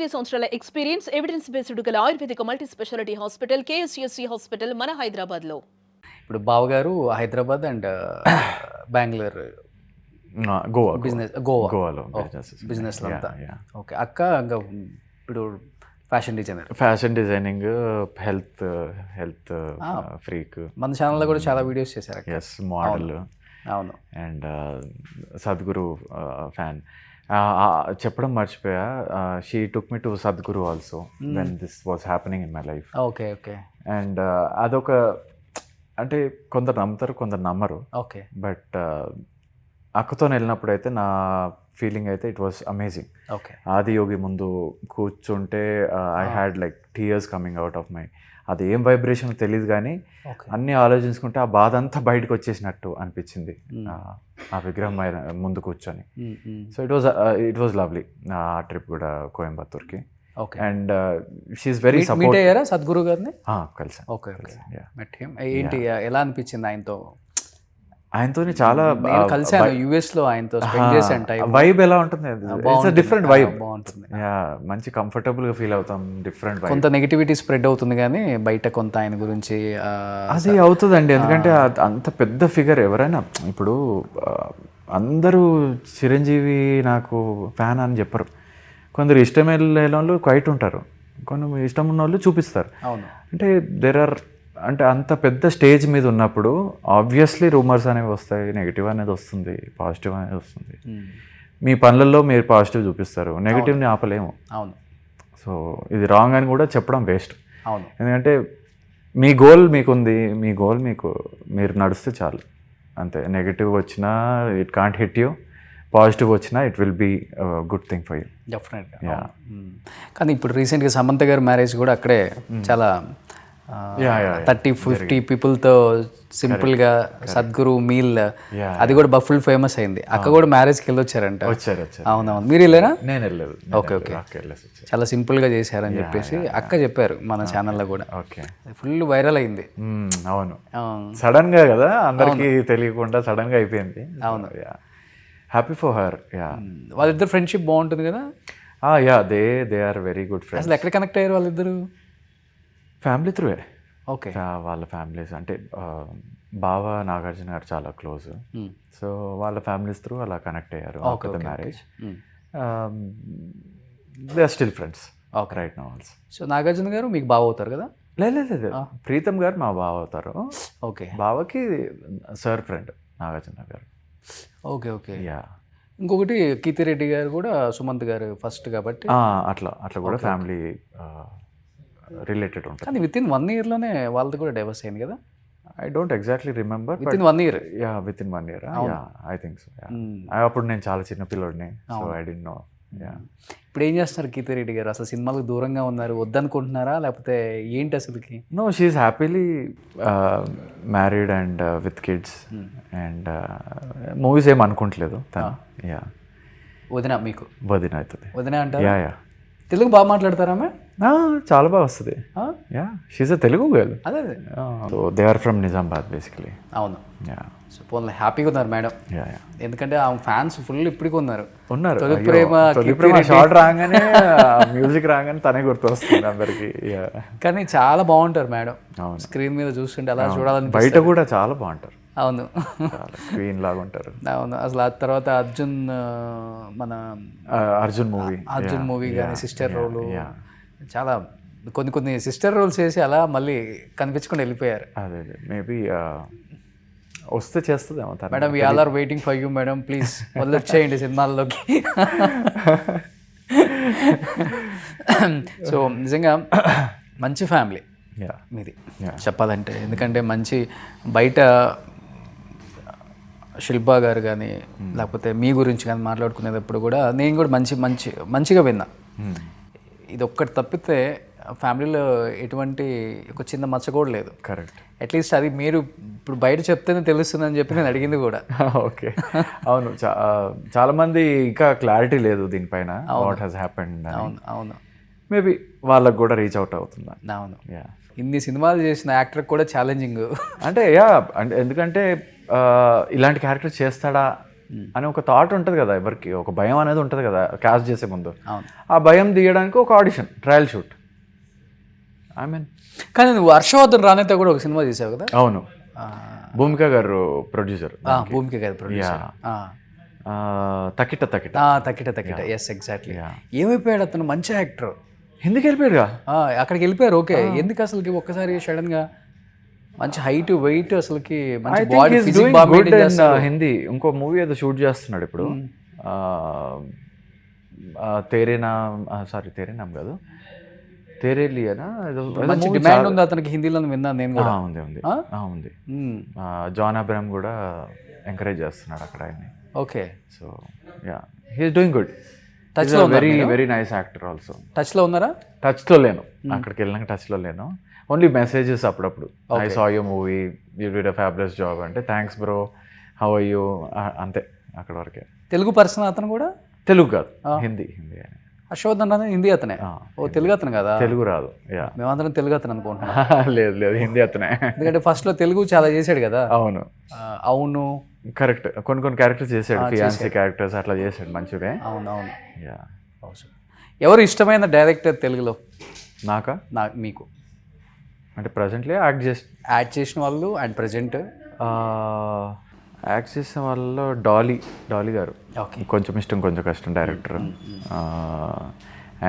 8 సంవత్సరాల experience, evidence based గల Ayurvedic multi speciality hospital KSUC hospital మన హైదరాబాద్లో. ఇప్పుడు బావగారు హైదరాబాద్ అండ్ బెంగళూరు గోవాలో బిజినెస్ అంతా. ఓకే, అక్క ఇంకా ఇప్పుడు ఫ్యాషన్ డిజైనింగ్, హెల్త్ ఫ్రీక్. మన ఛానల్లో కూడా చాలా వీడియోస్ చేశారు. Yes, model. అవును. And Sadhguru fan. చెప్పడం మర్చిపోయా, she took me to Sadhguru also when this was happening in my life. Okay okay. And అదొక, అంటే కొందరు నమ్ముతారు, కొందరు నమ్మరు. ఓకే. బట్ అక్కతో వెళ్ళినప్పుడు అయితే నా ఫీలింగ్ అయితే it was amazing. Okay. Adiyogi ముందు కూర్చుంటే I had like tears coming out of my. అది ఏం వైబ్రేషన్ తెలియదు కానీ అన్నీ ఆలోచించుకుంటే ఆ బాధ అంతా బయటకు వచ్చేసినట్టు అనిపించింది ఆ విగ్రహం ముందు కూర్చొని. సో ఇట్ వాజ్ లవ్లీ ఆ ట్రిప్ కూడా కోయంబత్తూర్కి. And she's very support. Sadhguru గారిని కలిసాను. ఓకే. ఏంటి, ఎలా అనిపించింది ఆయనతో? చాలా కలిసాను యుఎస్ లో, ఆయనతో స్పెండ్ చేశాను టైం. వైబ్ ఎలా ఉంటుంది? Different vibe. బాగుంటుంది. మంచి కంఫర్టబుల్ గా ఫీల్ అవుతాం. Different vibe. కొంత నెగిటివిటీ స్ప్రెడ్ అవుతుంది కానీ బయట కొంత ఆయన గురించి అది అవుతుందండి. ఎందుకంటే అంత పెద్ద ఫిగర్ ఎవరైనా, ఇప్పుడు అందరూ చిరంజీవి నాకు ఫ్యాన్ అని చెప్పరు. కొందరు ఇష్టం లేని వాళ్ళు క్వైట్ ఉంటారు, కొన్ని ఇష్టం ఉన్న వాళ్ళు చూపిస్తారు. అవును. అంటే అంటే అంత పెద్ద స్టేజ్ మీద ఉన్నప్పుడు ఆబ్వియస్లీ రూమర్స్ అనేవి వస్తాయి, నెగిటివ్ అనేది వస్తుంది, పాజిటివ్ అనేది వస్తుంది. మీ పనులలో మీరు పాజిటివ్ చూపిస్తారు, నెగిటివ్ని ఆపలేము. అవును. సో ఇది రాంగ్ అని కూడా చెప్పడం వేస్ట్. అవును. ఎందుకంటే మీ గోల్ మీకుంది, మీ గోల్ మీరు నడిస్తే చాలు అంతే. నెగిటివ్ వచ్చినా it can't hit you, positive వచ్చినా it will be good thing for you. డెఫినెట్గా. కానీ ఇప్పుడు రీసెంట్గా సమంత గారి మ్యారేజ్ కూడా అక్కడే చాలా 30-50 పీపుల్తో సింపుల్గా సద్గురు మీల్, అది కూడా ఫుల్ ఫేమస్ అయింది. అక్క కూడా మ్యారేజ్కి వెళ్ళొచ్చారంట. అవునవును. మీరు వెళ్ళారా? నేను వెళ్ళలేదు. Okay okay. చాలా సింపుల్గా చేశారని చెప్పేసి అక్క చెప్పారు మన ఛానల్లో కూడా. ఓకే. ఫుల్ వైరల్ అయింది. అవును, సడన్ గా కదా, అందరికి తెలియకుండా సడన్ గా అయిపోయింది. అవును. Happy for her. వాళ్ళిద్దరు ఫ్రెండ్షిప్ బాగుంటుంది కదా. They are very good friends. అసలు ఎక్కడ కనెక్ట్ అయ్యారు వాళ్ళిద్దరు? ఫ్యామిలీ త్రూవే. ఓకే. వాళ్ళ ఫ్యామిలీస్ అంటే బావ నాగార్జున గారు చాలా క్లోజ్. సో వాళ్ళ ఫ్యామిలీస్ త్రూ అలా కనెక్ట్ అయ్యారు after the marriage. They are still friends right now also. So Nagarjuna గారు మీకు బావ అవుతారు కదా? లేదు, ప్రీతం గారు మా బావ అవుతారు. ఓకే. బావకి సార్ ఫ్రెండ్ నాగార్జున గారు. Okay okay. ఇంకొకటి కీర్తిరెడ్డి గారు కూడా సుమంత్ గారు ఫస్ట్ కాబట్టి అట్లా కూడా ఫ్యామిలీ రిలేటెడ్ ఉంటుంది. కానీ విత్ ఇన్ 1 yearలోనే వాళ్ళది కూడా డైవర్స్ అయింది కదా? I don't exactly remember. With in 1 year. With in 1 year. I think so. అప్పుడు నేను చాలా చిన్న పిల్లోడిని, సో ఐ డిడ్ంట్ నో. ఇప్పుడు ఏం చేస్తున్నారు కీర్తిరెడ్డి గారు? అసలు సినిమాలకు దూరంగా ఉన్నారు, వద్దనుకుంటున్నారా లేకపోతే ఏంటి అసలుకి? No, she's happily married and with kids and movies ఏం అనుకుంటలేదు తను. వదిన మీకు? వదిన అవుతుంది. వదిన అంటే యా. తెలుగు బాగా మాట్లాడతారా? చాలా బాగా వస్తుంది. She's a Telugu girl. అదే. So they are from Nizamabad basically. అవును. సో పోన్లే, హ్యాపీగా ఉన్నారు మేడం. ఎందుకంటే ఆ ఫ్యాన్స్ ఫుల్ ఇప్పటికి ఉన్నారు. తొలి ప్రేమ షార్ట్ రాగానే, మ్యూజిక్ రాగానే తనే గుర్తొస్తుంది అందరికి. కానీ చాలా బాగుంటారు మేడం, స్క్రీన్ మీద చూస్తుంటే అలా చూడాలని. బయట కూడా చాలా బాగుంటారు. అవును, క్వీన్ లాగా ఉంటారు. అవును. అసలు ఆ తర్వాత అర్జున్ మూవీ కానీ సిస్టర్ రోల్, చాలా కొన్ని సిస్టర్ రోల్స్ చేసి అలా మళ్ళీ కనిపించకుండా వెళ్ళిపోయారు. అదే మేబీ వస్తే చేస్తుందేమో. Madam, we all are waiting for you madam, please వచ్చేయండి సినిమాల్లోకి. సో నిజంగా మంచి ఫ్యామిలీ మీది చెప్పాలంటే. ఎందుకంటే మంచి బయట శిల్పా గారు కానీ లేకపోతే మీ గురించి కానీ మాట్లాడుకునేటప్పుడు కూడా నేను కూడా మంచిగా విన్నా. ఇది ఒక్కటి తప్పితే ఫ్యామిలీలో ఎటువంటి ఒక చిన్న మచ్చ కూడా లేదు. కరెక్ట్. అట్లీస్ట్ అది మీరు ఇప్పుడు బయట చెప్తేనే తెలుస్తుందని చెప్పి నేను అడిగింది కూడా. ఓకే. అవును, చాలా మంది ఇంకా క్లారిటీ లేదు దీనిపైన, వాట్ హ్యాస్ హ్యాపెండ్. అవును. మేబీ వాళ్ళకు కూడా రీచ్ అవుట్ అవుతుంది. అవును. ఇన్ని సినిమాలు చేసిన యాక్టర్ కూడా ఛాలెంజింగ్. అంటే ఎందుకంటే ఇలాంటి క్యారెక్టర్ చేస్తాడా, అని ఒక థాట్ ఉంటుంది కదా ఎవరికి, ఒక భయం అనేది ఉంటుంది కదా క్యాస్ట్ చేసే ముందు. అవును. ఆ భయం తీయడానికి ఒక audition, trial shoot. I mean కానీ నువ్వు హర్షవర్ధన్ రానేతో కూడా ఒక సినిమా చేసావు కదా. అవును, భూమిక గారు ప్రొడ్యూసర్. భూమిక గారు ప్రొడ్యూసర్. తకిట తకిట తక్కిట తక్కిట, ఎస్ ఎగ్జాక్ట్లీ. ఏమైపోయాడు అతను? మంచి యాక్టర్. హిందీకి వెళ్ళిపోయాడుగా. అక్కడికి వెళ్ళిపోయారు. ఓకే, ఎందుకు అసలుకి ఒక్కసారి సడన్ గా? మంచి హైట్, వెయిట్, అసలుకి మంచి బాడీ, ఫిజిక్ బాగా మెయింటైన్ చేస్తాడు. హిందీ ఇంకో మూవీ ఏదో షూట్ చేస్తున్నాడు ఇప్పుడు. తేరే నామ్ కాదు, తేరే లియానా ఏదో. మంచి డిమాండ్ ఉంది అతనికి హిందీలో, విన్నాను నేను కూడా. ఉంది. జాన్ అబ్రహాం కూడా ఎంకరేజ్ చేస్తున్నాడు అక్కడ ఆయన్ని. Okay, so ya, he's doing good. Touch లో very nice actor also. Touch లో ఉన్నారా? టచ్ లో లేను, అక్కడికి వెళ్ళినాక టచ్ లో లేను. ఓన్లీ మెసేజెస్ అప్పుడప్పుడు. I saw you movie, you did a fabulous job అంటే thanks bro, how are you, అంతే, అక్కడ వరకే. తెలుగు పర్సన్ అతను కూడా? తెలుగు కాదు, హిందీ. హర్షవర్ధన్ అనేది హిందీ అతనే. ఓ, తెలుగు అతను కదా? తెలుగు రాదు. యా, మేమందరం తెలుగు అతను అనుకుంటున్నాం. లేదు, హిందీ అతనే. ఎందుకంటే ఫస్ట్ లో తెలుగు చాలా చేశాడు కదా. అవును అవును, కరెక్ట్. కొన్ని క్యారెక్టర్స్ చేశాడు, ఫియాన్సీ క్యారెక్టర్స్ అట్లా చేశాడు మంచిగా. అవునవును. యా. ఎవరు ఇష్టమైన డైరెక్టర్ తెలుగులో? మీకు అంటే ప్రజెంట్లీ యాడ్ చేసిన వాళ్ళు అండ్ ప్రజెంట్ యాక్ట్ చేసిన వాళ్ళలో డాలీ గారు కొంచెం ఇష్టం, కొంచెం కష్టం director.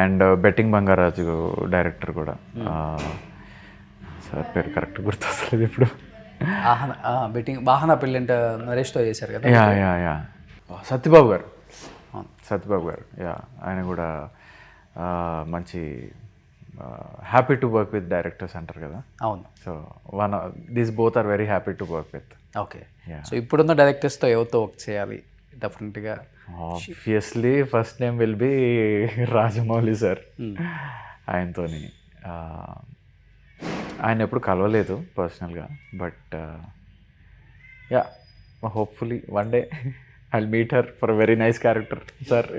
And betting Bangarraju director కూడా. సార్ పేరు కరెక్ట్ గుర్తొస్తలేదు ఇప్పుడు. వాహన పెళ్ళంట నరేష్తో చేశారు కదా. యా సత్యబాబు గారు. యా, ఆయన కూడా మంచి happy to work with directors అంటారు కదా. అవును. So these both are very happy to work with. Okay, so ఇప్పుడున్న డైరెక్టర్స్తో ఎవరితో వర్క్ చేయాలి డెఫినెట్గా? Obviously first name will be Rajamouli sir. ఆయనతోని ఆయన ఎప్పుడు కలవలేదు పర్సనల్గా, but ya, hopefully one day I'll meet her for a very nice character. Sir,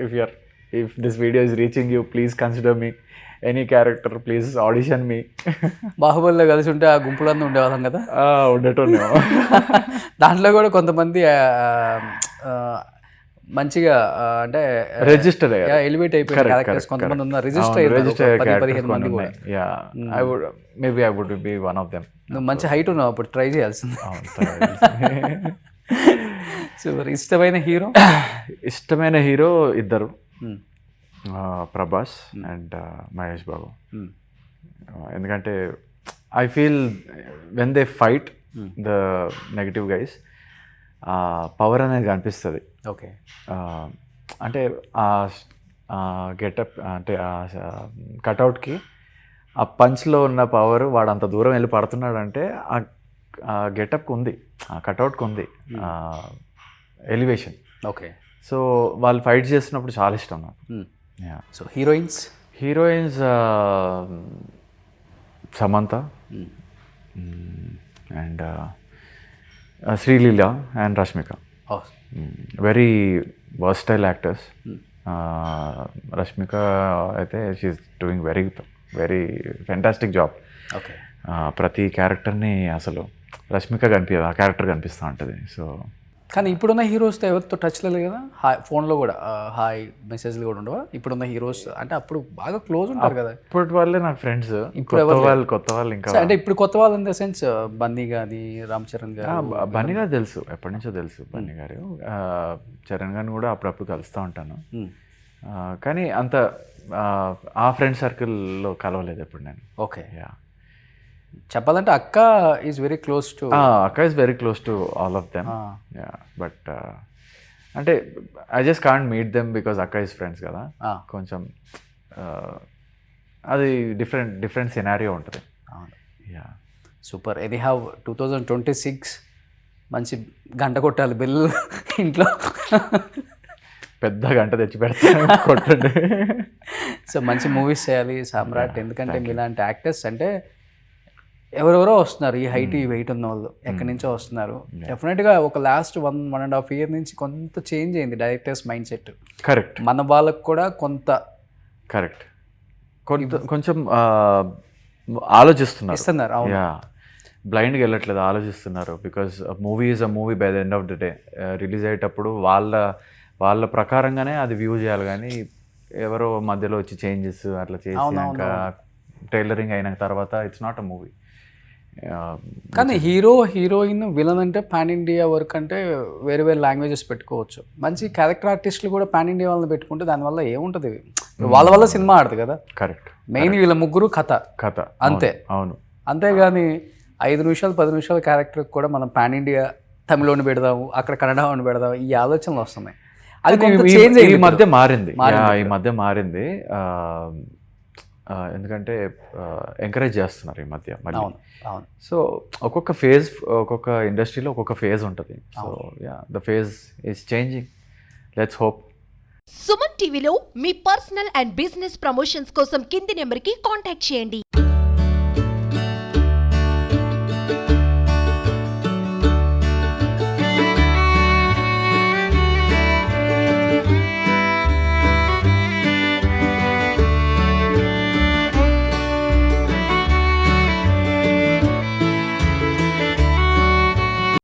if this video is reaching you, please consider me. Any character, please audition me. బాహుబలిలో కలిసి ఉంటే ఆ గుంపులన్నీ ఉండేవాళ్ళం కదా. ఉండేటోనే. దాంట్లో కూడా కొంతమంది మంచిగా అంటే రిజిస్టర్ ఎలివేట్ అయిపోయిన క్యారెక్టర్స్ కొంతమంది ఉన్నారు, రిజిస్టర్ అయ్యారు 15 మంది కూడా. Yeah, I would be one of them. నువ్వు మంచి హైట్ ఉన్నావు, అప్పుడు ట్రై చేయాల్సింది. సూపర్. ఇష్టమైన హీరో ఇద్దరు, ప్రభాస్ అండ్ మహేష్ బాబు. ఎందుకంటే I feel when they fight the negative guys, power అనేది కనిపిస్తుంది. ఓకే, అంటే గెటప్ అంటే కటౌట్కి ఆ పంచ్లో ఉన్న పవర్, వాడు అంత దూరం వెళ్ళి పడుతున్నాడు అంటే ఆ గెటప్కి ఉంది, ఆ కటౌట్కి ఉంది ఎలివేషన్. ఓకే, సో వాళ్ళు ఫైట్ చేస్తున్నప్పుడు చాలా ఇష్టం నాకు. So heroines Samantha and Sreeleela and Rashmika. Very versatile actors. Rashmika అయితే she's doing very fantastic job. Okay, ప్రతి క్యారెక్టర్ని అసలు రష్మిక కనిపించదు, ఆ క్యారెక్టర్ కనిపిస్తూ ఉంటుంది. సో కానీ ఇప్పుడున్న హీరోస్తో ఎవరితో టచ్లో లేదు కదా. ఫోన్లో కూడా హాయ్ మెసేజ్లు కూడా ఉండవా ఇప్పుడున్న హీరోస్? అంటే అప్పుడు బాగా క్లోజ్ ఉంటారు కదా. ఇప్పటి వాళ్ళే నాకు ఫ్రెండ్స్. ఇప్పుడు కొత్త వాళ్ళు ఇంకా అంటే ఇప్పుడు కొత్త వాళ్ళు ఇన్ ద సెన్స్ బన్నీ గారి, రామ్ చరణ్ గారు. బన్నీ గారు తెలుసు, ఎప్పటి నుంచో తెలుసు బన్నీ గారు. చరణ్ గారిని కూడా అప్పుడప్పుడు కలుస్తూ ఉంటాను, కానీ అంత ఆ ఫ్రెండ్ సర్కిల్లో కలవలేదు ఎప్పుడు నేను. Okay, ya. చెప్పాలంటే అక్క is very close to all of them. Ya, but అంటే I just can't meet them because అక్క ఈజ్ ఫ్రెండ్స్ కదా. కొంచెం అది డిఫరెంట్ సినారియో ఉంటుంది. Ya, super. ఎనీ హ్యావ్ 2026 మంచి గంట కొట్టాలి బిల్ ఇంట్లో. పెద్ద గంట తెచ్చి పెడతాను, కొట్టండి. సో మంచి మూవీస్ చేయాలి సామ్రాట్. ఎందుకంటే మీలాంటి యాక్టర్స్ అంటే ఎవరెవరో వస్తున్నారు, ఈ హైట్ ఈ వెయిట్ ఉన్న వాళ్ళు ఎక్కడి నుంచో వస్తున్నారు. డెఫినెట్గా ఒక లాస్ట్ 1.5 year నుంచి కొంత చేంజ్ అయింది డైరెక్టర్స్ మైండ్ సెట్. కరెక్ట్. మన వాళ్ళకు కూడా కొంత కొంచెం ఆలోచిస్తున్నారు. అవును. బ్లైండ్గా వెళ్ళట్లేదు, ఆలోచిస్తున్నారు. Because movie is a movie by the end of the day. Release అయ్యేటప్పుడు వాళ్ళ ప్రకారంగానే అది వ్యూ చేయాలి, కానీ ఎవరో మధ్యలో వచ్చి చేంజెస్ అట్లా చేసినాక టైలరింగ్ అయిన తర్వాత ఇట్స్ నాట్ అ మూవీ. కానీ హీరోయిన్ విలన్ అంటే పాన్ ఇండియా వర్క్ అంటే వేరే వేరే లాంగ్వేజెస్ పెట్టుకోవచ్చు. మంచి క్యారెక్టర్ ఆర్టిస్టులు కూడా పాన్ ఇండియా వాళ్ళని పెట్టుకుంటే దానివల్ల ఏముంటుంది, వాళ్ళ వల్ల సినిమా ఆడుతుంది కదా. కరెక్ట్. మెయిన్ వీళ్ళ ముగ్గురు కథ అంతే. అవును. అంతేగాని 5 నిమిషాలు 10 నిమిషాల క్యారెక్టర్ కూడా మనం పాన్ ఇండియా తమిళని పెడదాము, అక్కడ కన్నడని పెడదాము, ఈ ఆలోచనలు వస్తున్నాయి. అది చేంజ్ ఈ మధ్య మారింది. ఈ మధ్య మారింది, ఎందుకంటే ఎంకరేజ్ చేస్తున్నారు ఈ మధ్య మళ్ళీ. సో ఒక్కొక్క ఫేజ్, ఒక్కొక్క ఇండస్ట్రీలో ఒక్కొక్క ఫేజ్ ఉంటుంది. So yeah, the phase is changing. Let's hope. Suman టీవీలో మీ పర్సనల్ అండ్ బిజినెస్ ప్రమోషన్స్ కోసం కింది నెంబర్కి కాంటాక్ట్ చేయండి.